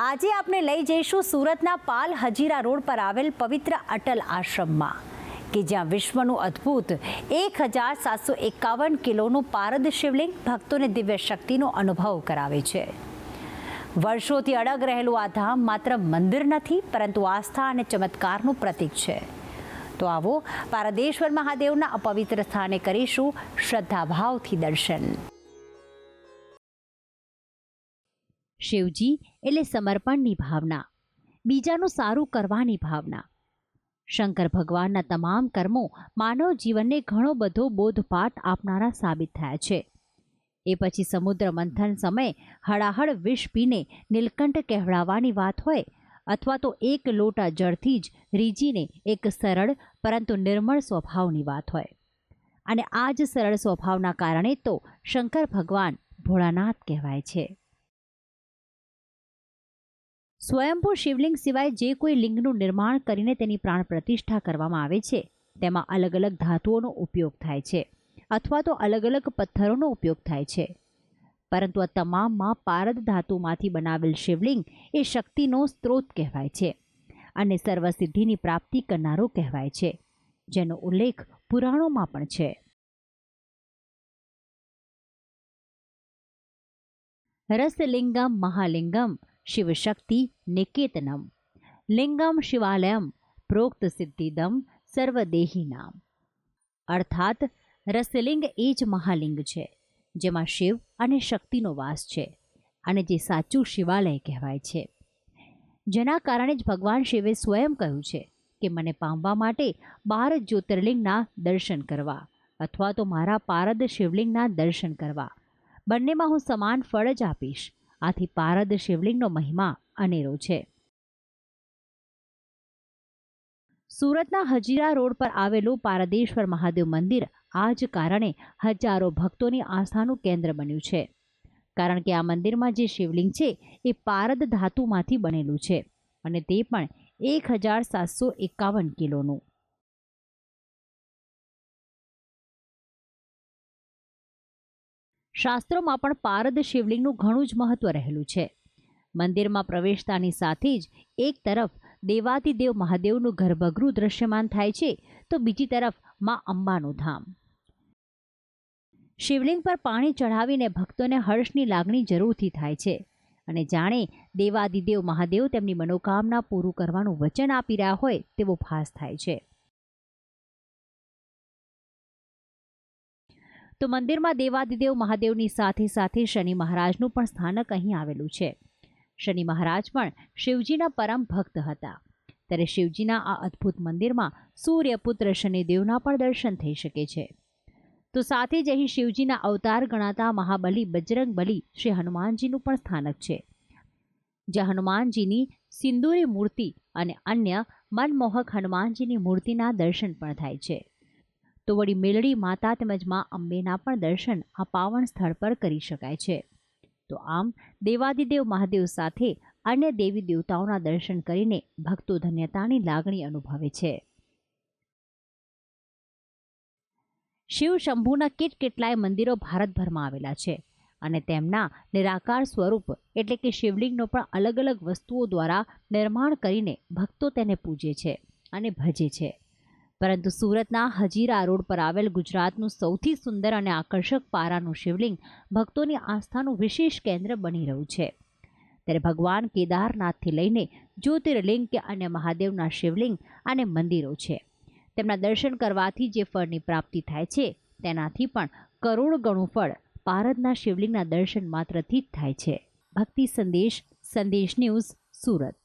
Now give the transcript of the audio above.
આજે આપણે લઈ જઈશું સુરતના પાલ હજીરા રોડ પર આવેલ પવિત્ર અટલ આશ્રમમાં, કે જ્યાં વિશ્વનું અદ્ભુત 1751 કિલોનું પારદ શિવલિંગ ભક્તોને દિવ્ય શક્તિનો અનુભવ કરાવે છે. વર્ષોથી અડગ રહેલું આ ધામ માત્ર મંદિર નથી, પરંતુ આસ્થા અને ચમત્કારનું પ્રતીક છે. તો આવો પારદેશ્વર મહાદેવના અપવિત્ર સ્થાને કરીશું શ્રદ્ધાભાવથી દર્શન. શિવજી એટલે સમર્પણની ભાવના, બીજાનું સારું કરવાની ભાવના. શંકર ભગવાનના તમામ કર્મો માનવ જીવનને ઘણો બધો બોધપાઠ આપનારા સાબિત થયા છે. એ પછી સમુદ્ર મંથન સમયે હળાહળ વિષ પીને નીલકંઠ કહેવડાવવાની વાત હોય, અથવા તો એક લોટા જળથી જ રીજીને એક સરળ પરંતુ નિર્મળ સ્વભાવની વાત હોય. અને આ જ સરળ સ્વભાવના કારણે તો શંકર ભગવાન ભોળાનાથ કહેવાય છે. સ્વયંભૂ શિવલિંગ સિવાય જે કોઈ લિંગનું નિર્માણ કરીને તેની પ્રાણ પ્રતિષ્ઠા કરવામાં આવે છે, તેમાં અલગ અલગ ધાતુઓનો ઉપયોગ થાય છે, અથવા તો અલગ અલગ પથ્થરોનો ઉપયોગ થાય છે. પરંતુ આ તમામમાં પારદ ધાતુમાંથી બનાવેલ શિવલિંગ એ શક્તિનો સ્ત્રોત કહેવાય છે અને સર્વસિદ્ધિની પ્રાપ્તિ કરનારો કહેવાય છે, જેનો ઉલ્લેખ પુરાણોમાં પણ છે. રસલિંગમ મહાલિંગમ શિવશક્તિ નિકેતનમ લિંગમ શિવાલયમ પ્રોક્ત સિદ્ધિદમ સર્વદેહીનામ. અર્થાત રસલિંગ એ જ મહાલિંગ છે, જેમાં શિવ અને શક્તિનો વાસ છે, અને જે સાચું શિવાલય કહેવાય છે. જેના કારણે જ ભગવાન શિવે સ્વયં કહ્યું છે કે મને પામવા માટે 12 જ્યોતિર્લિંગના દર્શન કરવા, અથવા તો મારા પારદ શિવલિંગના દર્શન કરવા. બંનેમાં હું સમાન ફળ જ આપીશ. આથી પારદ શિવલિંગનો મહિમા અનેરો છે. સુરતના હજીરા રોડ પર આવેલું પારદેશ્વર મહાદેવ મંદિર આ જ કારણે હજારો ભક્તોની આસ્થાનું કેન્દ્ર બન્યું છે. કારણ કે આ મંદિરમાં જે શિવલિંગ છે એ પારદ ધાતુમાંથી બનેલું છે, અને તે પણ 1751 કિલોનું. શાસ્ત્રોમાં પણ પારદ શિવલિંગનું ઘણું જ મહત્વ રહેલું છે. મંદિરમાં પ્રવેશતાની સાથે જ એક તરફ દેવાધિદેવ મહાદેવનું ગર્ભગૃહ દ્રશ્યમાન થાય છે, તો બીજી તરફ માં અંબાનું ધામ. શિવલિંગ પર પાણી ચઢાવીને ભક્તોને હર્ષની લાગણી જરૂરથી થાય છે, અને જાણે દેવાધિદેવ મહાદેવ તેમની મનોકામના પૂરું કરવાનું વચન આપી રહ્યા હોય તેવો ભાસ થાય છે. તો મંદિરમાં દેવાધિદેવ મહાદેવની સાથે સાથે શનિ મહારાજનું પણ સ્થાનક અહીં આવેલું છે. શનિ મહારાજ પણ શિવજીના પરમ ભક્ત હતા. ત્યારે શિવજીના આ અદ્ભુત મંદિરમાં સૂર્યપુત્ર શનિદેવના પણ દર્શન થઈ શકે છે. તો સાથે જ અહીં શિવજીના અવતાર ગણાતા મહાબલી બજરંગબલી શ્રી હનુમાનજીનું પણ સ્થાનક છે, જ્યાં હનુમાનજીની સિંદૂરી મૂર્તિ અને અન્ય મનમોહક હનુમાનજીની મૂર્તિના દર્શન પણ થાય છે. તો વળી મેલડી માતા તેમજ મા અંબેના પણ દર્શન આ પાવન સ્થળ પર કરી શકાય છે. તો આમ દેવાધિદેવ મહાદેવ સાથે અન્ય દેવી દેવતાઓના દર્શન કરીને ભક્તો ધન્યતાની લાગણી અનુભવે છે. શિવ શંભુના કેટલાય મંદિરો ભારતભરમાં આવેલા છે, અને તેમના નિરાકાર સ્વરૂપ એટલે કે શિવલિંગનો પણ અલગ અલગ વસ્તુઓ દ્વારા નિર્માણ કરીને ભક્તો તેને પૂજે છે અને ભજે છે. પરંતુ સુરતના હજીરા રોડ પર આવેલ ગુજરાતનું સૌથી સુંદર અને આકર્ષક પારાનું શિવલિંગ ભક્તોની આસ્થાનું વિશેષ કેન્દ્ર બની રહ્યું છે. ત્યારે ભગવાન કેદારનાથથી લઈને જ્યોતિર્લિંગ કે અન્ય મહાદેવના શિવલિંગ અને મંદિરો છે, તેમના દર્શન કરવાથી જે ફળની પ્રાપ્તિ થાય છે, તેનાથી પણ કરોડ ગણું ફળ પારદના શિવલિંગના દર્શન માત્રથી જ થાય છે. ભક્તિ સંદેશ, સંદેશ ન્યૂઝ, સુરત.